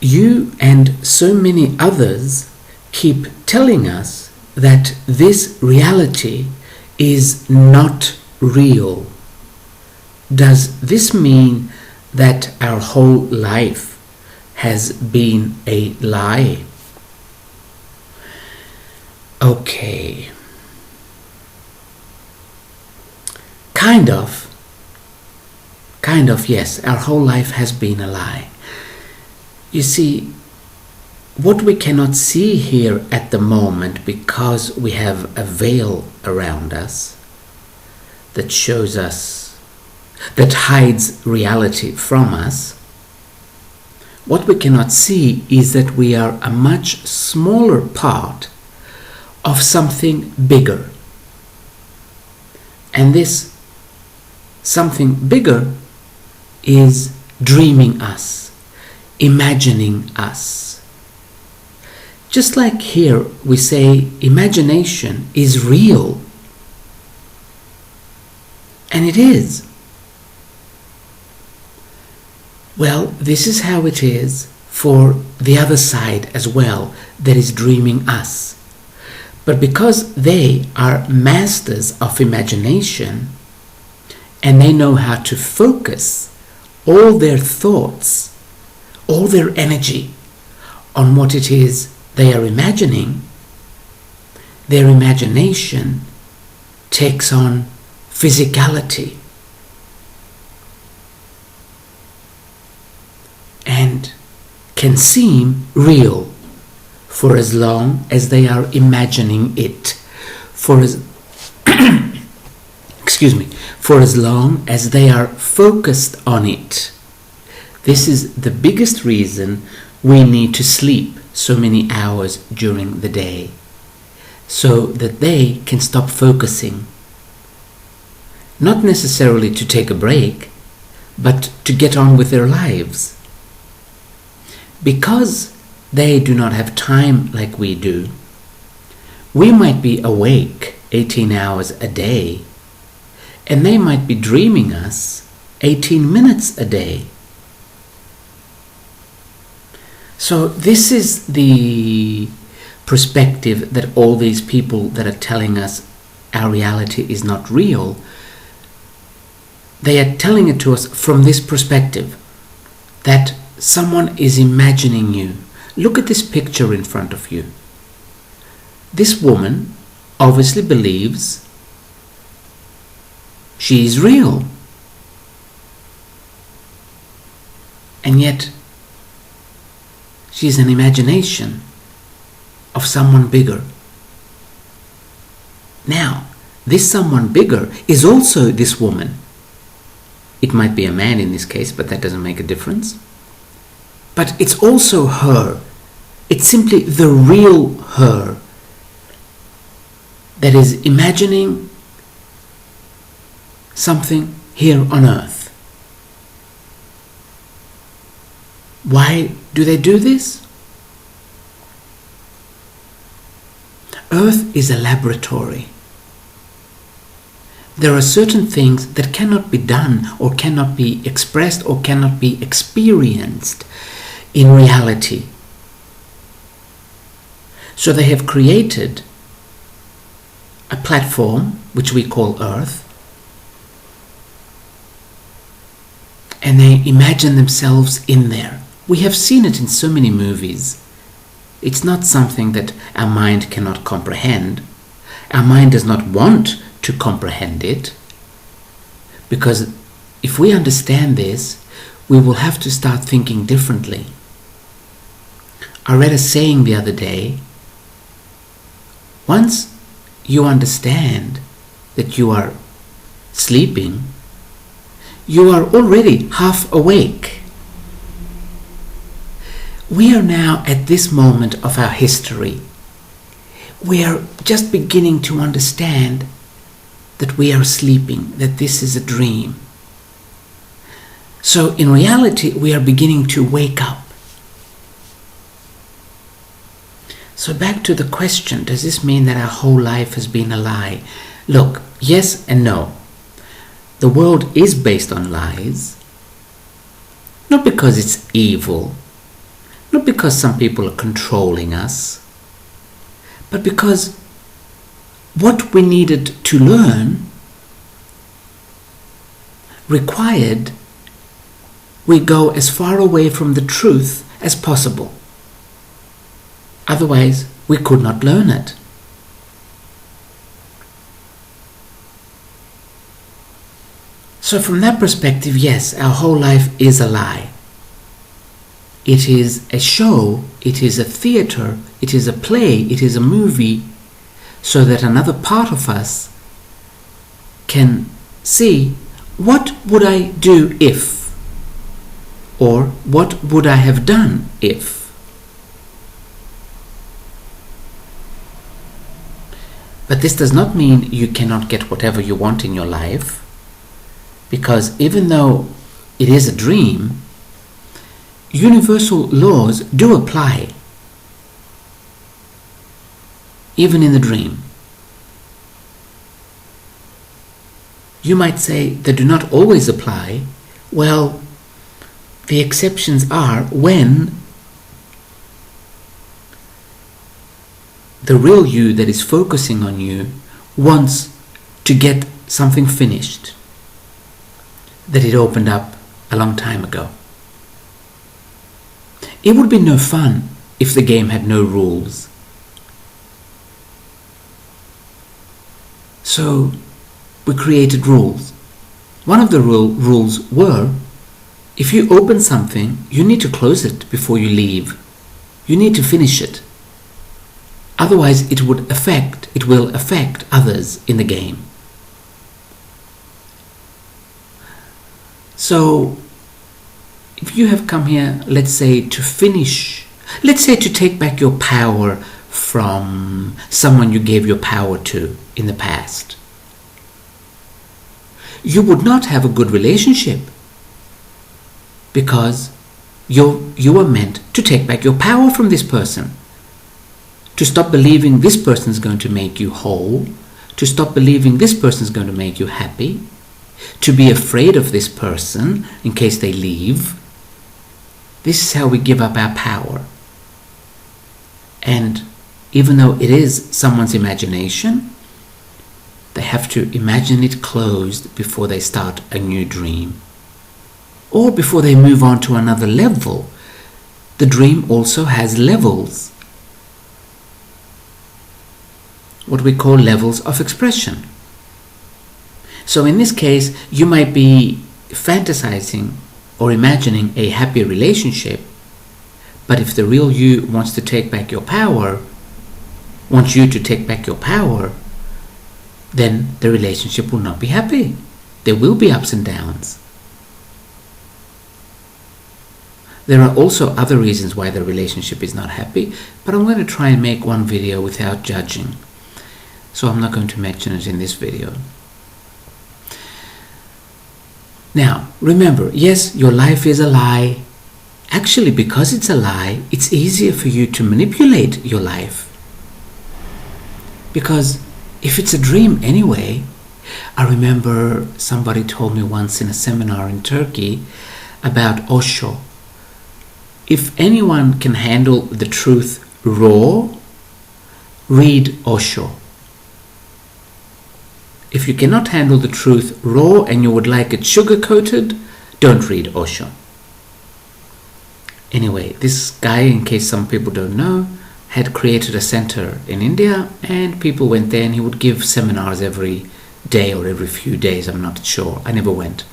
you and so many others keep telling us that this reality is not real. Does this mean that our whole life has been a lie? Okay. Kind of, yes, our whole life has been a lie. You see, what we cannot see here at the moment because we have a veil around us that shows us, that hides reality from us, what we cannot see is that we are a much smaller part of something bigger. And this something bigger is dreaming us, imagining us. Just like here we say imagination is real. And it is. Well, this is how it is for the other side as well, that is dreaming us. But because they are masters of imagination, and they know how to focus all their thoughts, all their energy on what it is they are imagining, their imagination takes on physicality and can seem real for as long as they are imagining it, for as for as long as they are focused on it. This is the biggest reason we need to sleep so many hours during the day, so that they can stop focusing. Not necessarily to take a break, but to get on with their lives. Because they do not have time like we do, we might be awake 18 hours a day, and they might be dreaming us 18 minutes a day. So this is the perspective that all these people that are telling us our reality is not real, they are telling it to us from this perspective, that someone is imagining you. Look at this picture in front of you. This woman obviously believes she is real. And yet, she is an imagination of someone bigger. Now, this someone bigger is also this woman. It might be a man in this case, but that doesn't make a difference. But it's also her. It's simply the real her that is imagining something here on earth. Why do they do this? Earth is a laboratory. There are certain things that cannot be done or cannot be expressed or cannot be experienced in reality. So they have created a platform which we call Earth, and they imagine themselves in there. We have seen it in so many movies. It's not something that our mind cannot comprehend. Our mind does not want to comprehend it, because if we understand this, we will have to start thinking differently. I read a saying the other day, once you understand that you are sleeping, you are already half awake. We are now at this moment of our history. We are just beginning to understand that we are sleeping, that this is a dream. So in reality, we are beginning to wake up. So back to the question, does this mean that our whole life has been a lie? Look, yes and no. The world is based on lies, not because it's evil, Not because some people are controlling us, but because what we needed to learn required we go as far away from the truth as possible. Otherwise, we could not learn it. So from that perspective, yes, our whole life is a lie. It is a show, it is a theater, it is a play, it is a movie, so that another part of us can see, what would I do if? Or what would I have done if? But this does not mean you cannot get whatever you want in your life, because even though it is a dream, universal laws do apply, even in the dream. You might say they do not always apply. Well, the exceptions are when the real you that is focusing on you wants to get something finished that it opened up a long time ago. It would be no fun if the game had no rules. So we created rules. One of the rules were, if you open something, you need to close it before you leave. You need to finish it. Otherwise, it will affect others in the game. So, if you have come here, let's say to take back your power from someone you gave your power to in the past, you would not have a good relationship, because you were meant to take back your power from this person, to stop believing this person is going to make you whole, to stop believing this person is going to make you happy, to be afraid of this person in case they leave. This is how we give up our power. And even though it is someone's imagination, they have to imagine it closed before they start a new dream, or before they move on to another level. The dream also has levels, what we call levels of expression. So in this case, you might be fantasizing or imagining a happy relationship, but if the real you wants you to take back your power, then the relationship will not be happy. There will be ups and downs. There are also other reasons why the relationship is not happy, but I'm going to try and make one video without judging. So I'm not going to mention it in this video. Now, remember, yes, your life is a lie. Actually, because it's a lie, it's easier for you to manipulate your life. Because if it's a dream anyway, I remember somebody told me once in a seminar in Turkey about Osho. If anyone can handle the truth raw, read Osho. If you cannot handle the truth raw and you would like it sugar-coated, don't read Osho. Anyway, this guy, in case some people don't know, had created a center in India, and people went there and he would give seminars every day or every few days, I'm not sure. I never went.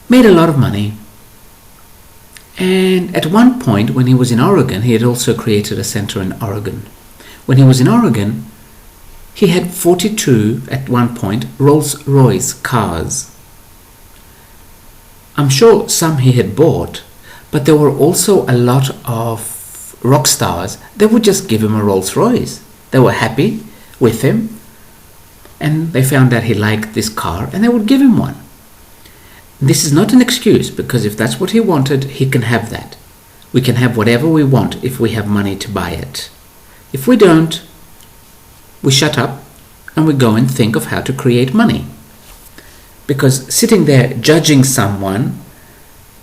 Made a lot of money. And at one point, when he was in Oregon, he had also created a center in Oregon. When he was in Oregon, he had 42, at one point, Rolls-Royce cars. I'm sure some he had bought, but there were also a lot of rock stars that would just give him a Rolls-Royce. They were happy with him, and they found out he liked this car, and they would give him one. This is not an excuse, because if that's what he wanted, he can have that. We can have whatever we want if we have money to buy it. If we don't, we shut up and we go and think of how to create money. Because sitting there judging someone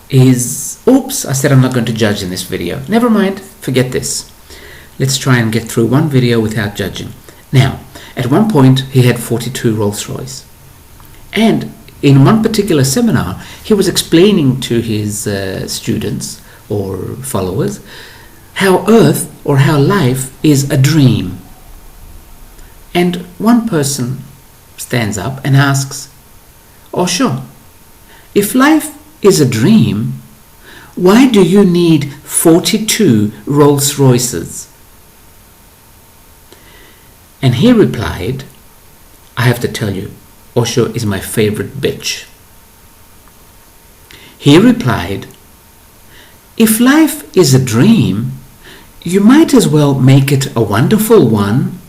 is Oops, I said I'm not going to judge in this video. Never mind, forget this. Let's try and get through one video without judging. Now, at one point, he had 42 Rolls-Royce. And in one particular seminar, he was explaining to his students or followers how Earth or how life is a dream. And one person stands up and asks, "Oh, sure, if life is a dream, why do you need 42 Rolls-Royces?" And he replied, "I have to tell you, Osho is my favorite bitch." He replied, "If life is a dream, you might as well make it a wonderful one."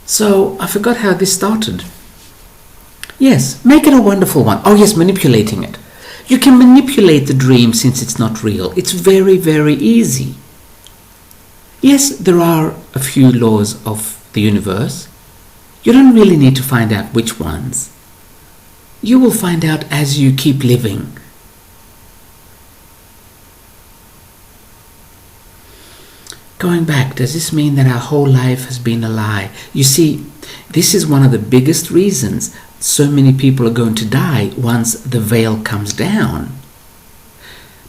So I forgot how this started. Yes, make it a wonderful one. Oh yes, manipulating it. You can manipulate the dream since it's not real. It's very, very easy. Yes, there are a few laws of the universe. You don't really need to find out which ones. You will find out as you keep living. Going back, does this mean that our whole life has been a lie? You see, this is one of the biggest reasons so many people are going to die once the veil comes down.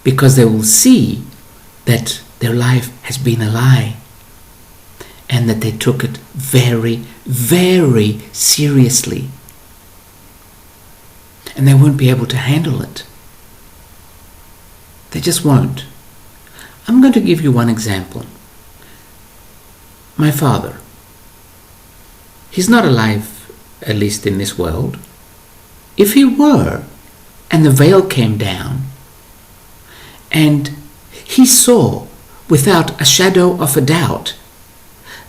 Because they will see that their life has been a lie and that they took it very, very seriously. And they won't be able to handle it. They just won't. I'm going to give you one example. My father. He's not alive, at least in this world. If he were, and the veil came down, and he saw, without a shadow of a doubt,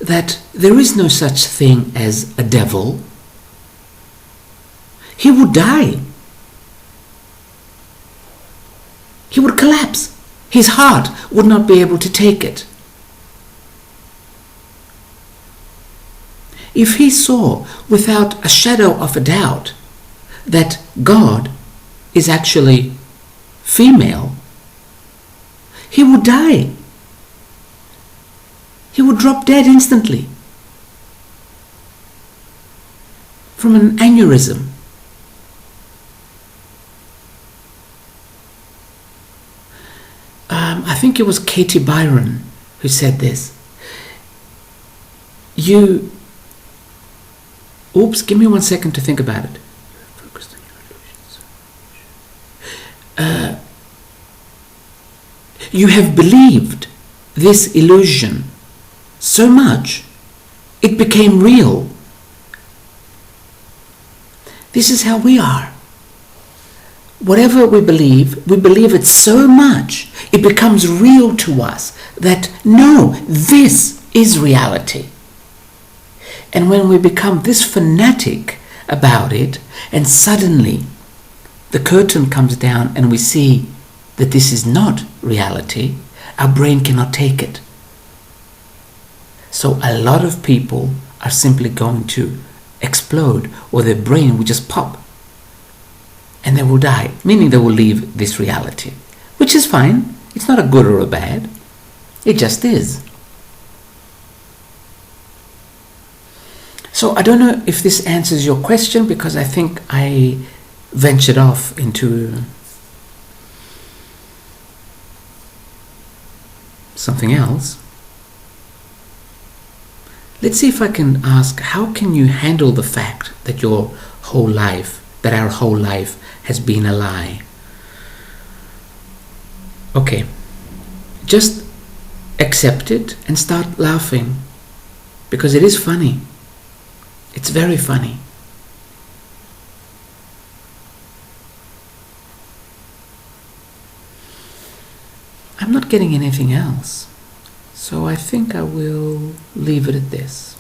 that there is no such thing as a devil, he would die. He would collapse. His heart would not be able to take it. If he saw, without a shadow of a doubt, that God is actually female, he would die. He would drop dead instantly from an aneurysm. I think it was Katie Byron who said this. Oops, give me 1 second to think about it. You have believed this illusion so much, it became real. This is how we are. Whatever we believe it so much, it becomes real to us that no, this is reality. And when we become this fanatic about it, and suddenly the curtain comes down and we see that this is not reality, our brain cannot take it. So a lot of people are simply going to explode, or their brain will just pop and they will die, meaning they will leave this reality, which is fine. It's not a good or a bad. It just is. So I don't know if this answers your question, because I think I ventured off into something else. Let's see if I can ask, how can you handle the fact that our whole life has been a lie? Okay, just accept it and start laughing, because it is funny. It's very funny. I'm not getting anything else, so I think I will leave it at this.